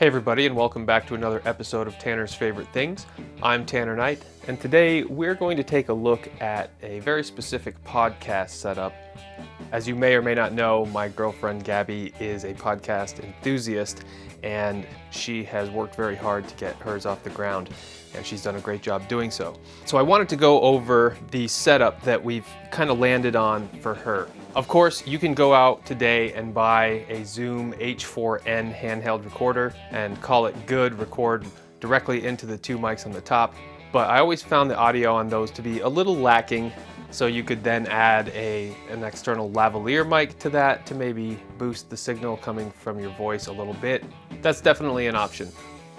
Hey everybody, and welcome back to another episode of Tanner's Favorite Things. I'm Tanner Knight, and today we're going to take a look at a very specific podcast setup. As you may or may not know, my girlfriend Gaby is a podcast enthusiast, and she has worked very hard to get hers off the ground, and she's done a great job doing so. So I wanted to go over the setup that we've kind of landed on for her. Of course, you can go out today and buy a Zoom H4n handheld recorder and call it good, record directly into the two mics on the top. But I always found the audio on those to be a little lacking, so you could then add an external lavalier mic to that to maybe boost the signal coming from your voice a little bit. That's definitely an option.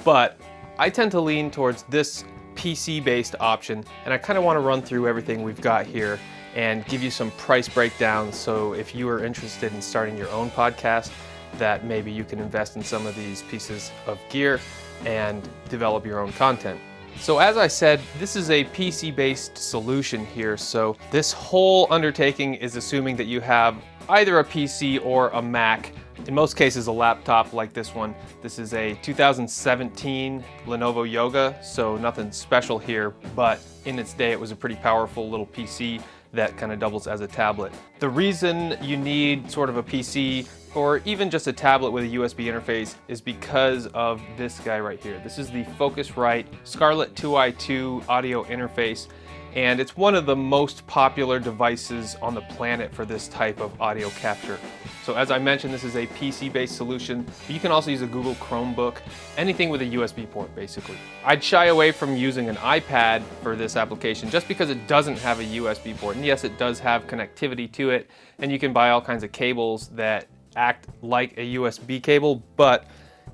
But I tend to lean towards this PC-based option, and I kind of want to run through everything we've got here and give you some price breakdowns, so if you are interested in starting your own podcast, that maybe you can invest in some of these pieces of gear and develop your own content. So as I said, this is a PC-based solution here, so this whole undertaking is assuming that you have either a PC or a Mac, in most cases a laptop like this one. This is a 2017 Lenovo Yoga, so nothing special here, but in its day it was a pretty powerful little PC that kind of doubles as a tablet. The reason you need sort of a PC or even just a tablet with a USB interface is because of this guy right here. This is the Focusrite Scarlett 2i2 audio interface, and it's one of the most popular devices on the planet for this type of audio capture. So as I mentioned, this is a PC-based solution, but you can also use a Google Chromebook, anything with a USB port basically. I'd shy away from using an iPad for this application just because it doesn't have a USB port. And yes, it does have connectivity to it, and you can buy all kinds of cables that act like a USB cable, but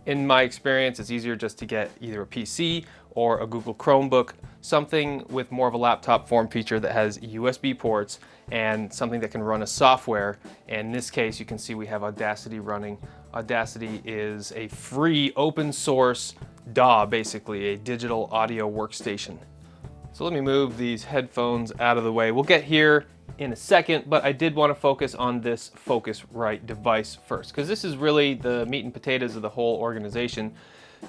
in my experience, it's easier just to get either a PC or a Google Chromebook, something with more of a laptop form feature that has USB ports and something that can run a software. And in this case, you can see we have Audacity running. Audacity is a free open source DAW, basically a digital audio workstation. So let me move these headphones out of the way. We'll get here in a second, but I did want to focus on this Focusrite device first, because this is really the meat and potatoes of the whole organization.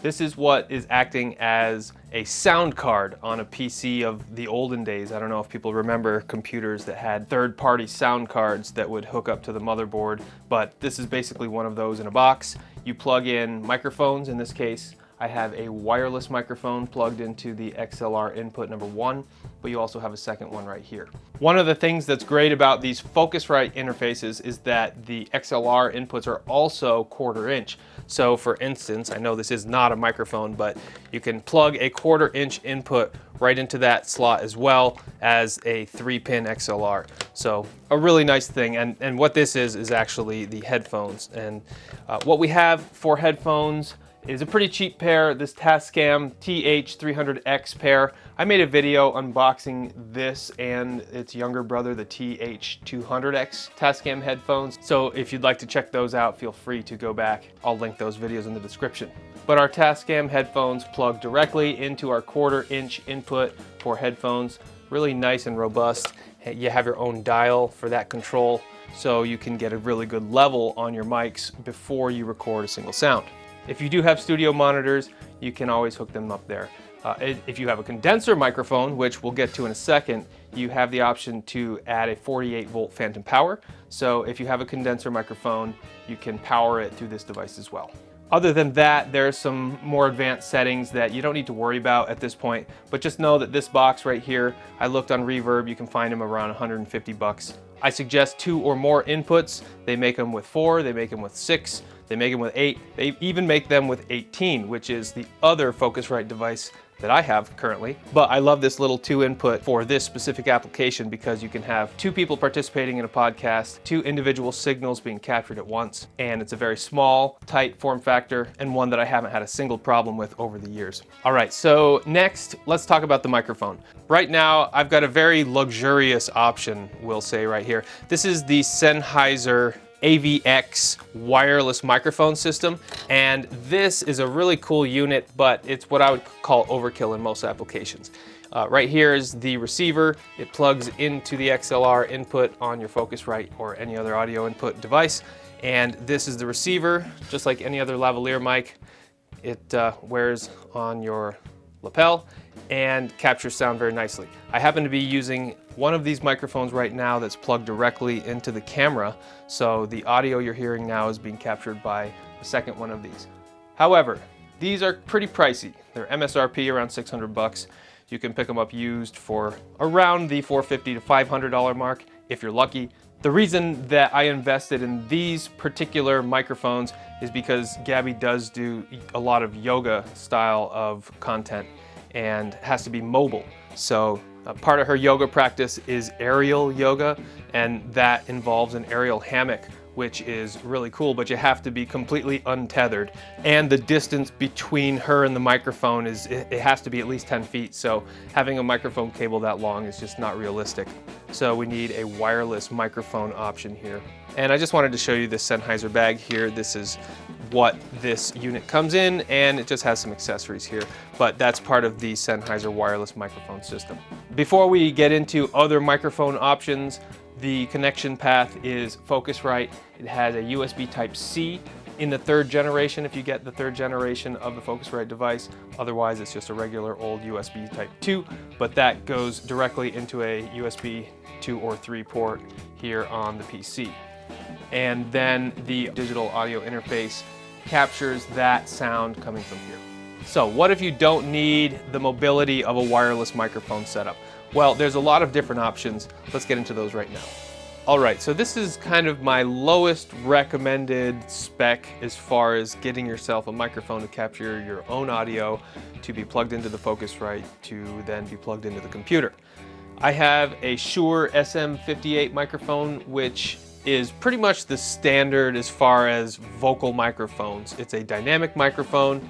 This is what is acting as a sound card on a PC of the olden days. I don't know if people remember computers that had third-party sound cards that would hook up to the motherboard, but this is basically one of those in a box. You plug in microphones. In this case, I have a wireless microphone plugged into the XLR input number 1, but you also have a second one right here. One of the things that's great about these Focusrite interfaces is that the XLR inputs are also 1/4 inch. So for instance, I know this is not a microphone, but you can plug a 1/4 inch input right into that slot as well as a 3-pin XLR. So a really nice thing. And what this is actually the headphones. And what we have for headphones is a pretty cheap pair, this Tascam TH300X pair. I made a video unboxing this and its younger brother, the TH200X Tascam headphones. So if you'd like to check those out, feel free to go back. I'll link those videos in the description. But our Tascam headphones plug directly into our 1/4 inch input for headphones. Really nice and robust. You have your own dial for that control, so you can get a really good level on your mics before you record a single sound. If you do have studio monitors, you can always hook them up there. If you have a condenser microphone, which we'll get to in a second, you have the option to add a 48-volt phantom power. So if you have a condenser microphone, you can power it through this device as well. Other than that, there's some more advanced settings that you don't need to worry about at this point, but just know that this box right here, I looked on Reverb, you can find them around 150 bucks. I suggest 2 or more inputs. They make them with 4, they make them with 6, they make them with 8, they even make them with 18, which is the other Focusrite device that I have currently. But I love this little 2 input for this specific application because you can have 2 people participating in a podcast, 2 individual signals being captured at once, and it's a very small, tight form factor, and one that I haven't had a single problem with over the years. All right, so next, let's talk about the microphone. Right now, I've got a very luxurious option, we'll say right here. This is the Sennheiser AVX wireless microphone system, and this is a really cool unit, but it's what I would call overkill in most applications. Right here is the receiver. It plugs into the XLR input on your Focusrite or any other audio input device, and this is the receiver, just like any other lavalier mic. It wears on your lapel and captures sound very nicely. I happen to be using one of these microphones right now that's plugged directly into the camera, so the audio you're hearing now is being captured by a second one of these. However, these are pretty pricey. They're MSRP around 600 bucks. You can pick them up used for around the $450 to $500 mark if you're lucky. The reason that I invested in these particular microphones is because Gaby does do a lot of yoga style of content and has to be mobile. So part of her yoga practice is aerial yoga, and that involves an aerial hammock, which is really cool, but you have to be completely untethered. And the distance between her and the microphone it has to be at least 10 feet. So having a microphone cable that long is just not realistic. So we need a wireless microphone option here. And I just wanted to show you this Sennheiser bag here. This is what this unit comes in, and it just has some accessories here, but that's part of the Sennheiser wireless microphone system. Before we get into other microphone options, the connection path is Focusrite. It has a USB Type-C in the 3rd generation if you get the 3rd generation of the Focusrite device. Otherwise, it's just a regular old USB Type-2, but that goes directly into a USB 2 or 3 port here on the PC. And then the digital audio interface captures that sound coming from here. So what if you don't need the mobility of a wireless microphone setup? Well, there's a lot of different options. Let's get into those right now. All right, so this is kind of my lowest recommended spec as far as getting yourself a microphone to capture your own audio, to be plugged into the Focusrite, to then be plugged into the computer. I have a Shure SM58 microphone, which is pretty much the standard as far as vocal microphones. It's a dynamic microphone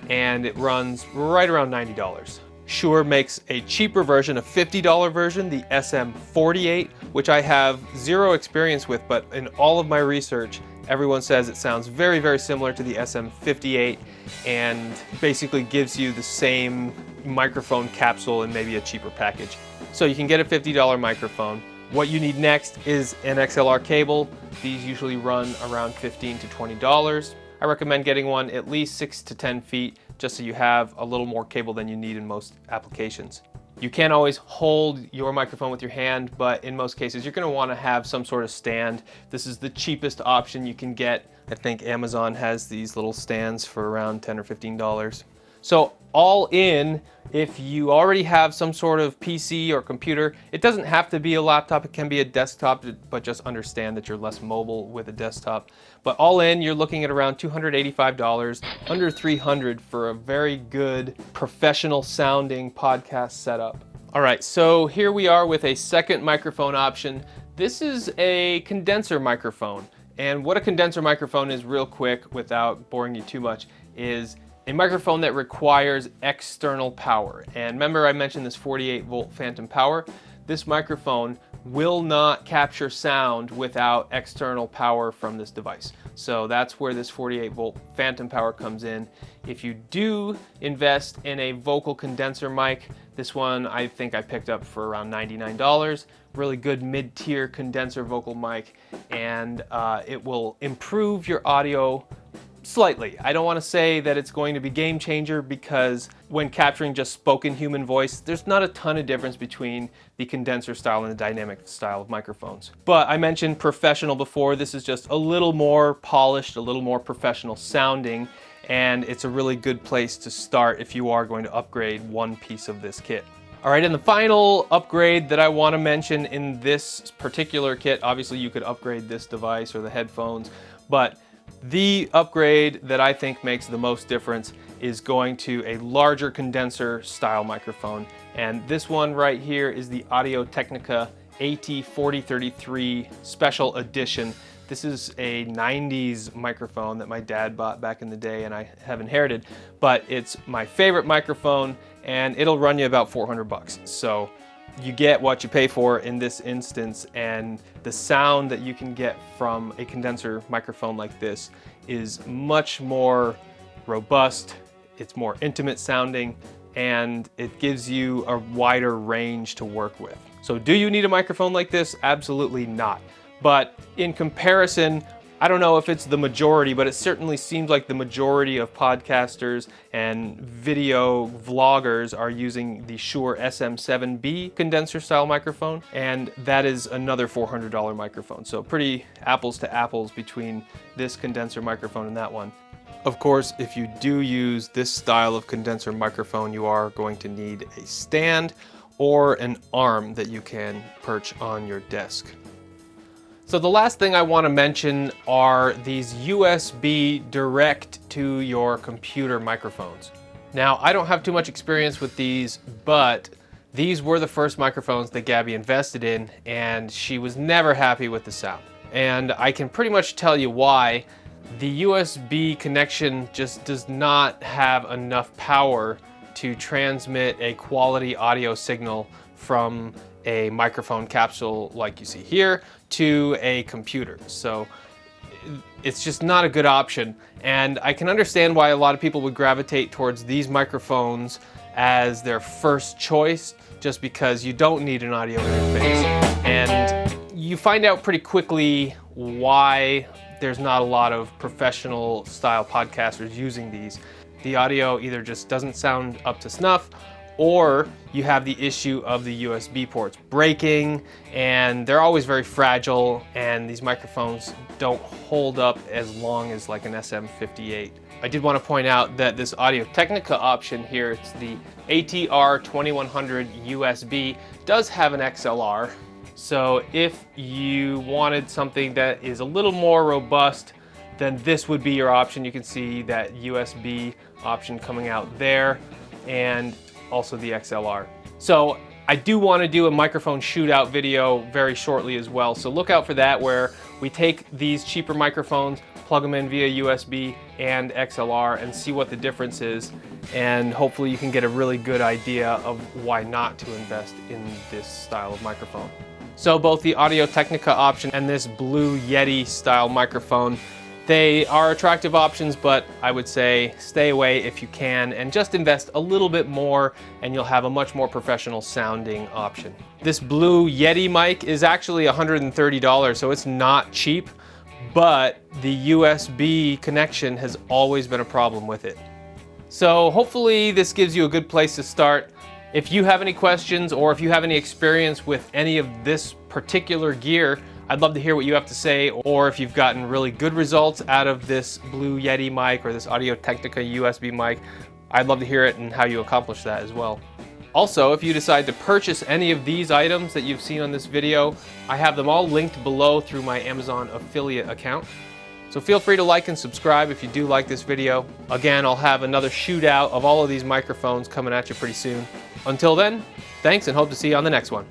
and it runs right around $90. Shure makes a cheaper version, a $50 version, the SM48, which I have zero experience with, but in all of my research, everyone says it sounds very, very similar to the SM58 and basically gives you the same microphone capsule in maybe a cheaper package. So you can get a $50 microphone. What you need next is an XLR cable. These usually run around $15 to $20. I recommend getting one at least 6 to 10 feet, just so you have a little more cable than you need in most applications. You can't always hold your microphone with your hand, but in most cases you're going to want to have some sort of stand. This is the cheapest option you can get. I think Amazon has these little stands for around $10 or $15. So all in, if you already have some sort of PC or computer, it doesn't have to be a laptop, it can be a desktop, but just understand that you're less mobile with a desktop. But all in, you're looking at around $285, under $300 for a very good professional sounding podcast setup. All right, so here we are with a second microphone option. This is a condenser microphone. And what a condenser microphone is, real quick, without boring you too much, is a microphone that requires external power. And remember I mentioned this 48 volt phantom power? This microphone will not capture sound without external power from this device. So that's where this 48 volt phantom power comes in. If you do invest in a vocal condenser mic, this one I think I picked up for around $99. Really good mid-tier condenser vocal mic, and it will improve your audio slightly. I don't want to say that it's going to be game changer, because when capturing just spoken human voice, there's not a ton of difference between the condenser style and the dynamic style of microphones. But I mentioned professional before. This is just a little more polished, a little more professional sounding, and it's a really good place to start if you are going to upgrade one piece of this kit. All right, and the final upgrade that I want to mention in this particular kit, obviously you could upgrade this device or the headphones, but the upgrade that I think makes the most difference is going to a larger condenser style microphone. And this one right here is the Audio-Technica AT4033 Special Edition. This is a 90s microphone that my dad bought back in the day and I have inherited, but it's my favorite microphone and it'll run you about 400 bucks. So you get what you pay for in this instance, and the sound that you can get from a condenser microphone like this is much more robust, it's more intimate sounding, and it gives you a wider range to work with. So do you need a microphone like this? Absolutely not. But in comparison, I don't know if it's the majority, but it certainly seems like the majority of podcasters and video vloggers are using the Shure SM7B condenser style microphone, and that is another $400 microphone. So pretty apples to apples between this condenser microphone and that one. Of course, if you do use this style of condenser microphone, you are going to need a stand or an arm that you can perch on your desk. So the last thing I want to mention are these USB direct to your computer microphones. Now, I don't have too much experience with these, but these were the first microphones that Gabby invested in, and she was never happy with the sound. And I can pretty much tell you why. The USB connection just does not have enough power to transmit a quality audio signal from a microphone capsule like you see here to a computer. So it's just not a good option. And I can understand why a lot of people would gravitate towards these microphones as their first choice, just because you don't need an audio interface. And you find out pretty quickly why there's not a lot of professional style podcasters using these. The audio either just doesn't sound up to snuff, or you have the issue of the USB ports breaking, and they're always very fragile, and these microphones don't hold up as long as like an SM58. I did want to point out that this Audio-Technica option here, it's the ATR 2100 USB, does have an XLR. So if you wanted something that is a little more robust, then this would be your option. You can see that USB option coming out there, and also the XLR. So I do want to do a microphone shootout video very shortly as well. So look out for that, where we take these cheaper microphones, plug them in via USB and XLR, and see what the difference is. And hopefully you can get a really good idea of why not to invest in this style of microphone. So both the Audio-Technica option and this Blue Yeti style microphone, they are attractive options, but I would say stay away if you can, and just invest a little bit more and you'll have a much more professional sounding option. This Blue Yeti mic is actually $130, so it's not cheap, but the USB connection has always been a problem with it. So hopefully this gives you a good place to start. If you have any questions, or if you have any experience with any of this particular gear, I'd love to hear what you have to say, or if you've gotten really good results out of this Blue Yeti mic or this Audio-Technica USB mic, I'd love to hear it and how you accomplish that as well. Also, if you decide to purchase any of these items that you've seen on this video, I have them all linked below through my Amazon affiliate account. So feel free to like and subscribe if you do like this video. Again, I'll have another shootout of all of these microphones coming at you pretty soon. Until then, thanks, and hope to see you on the next one.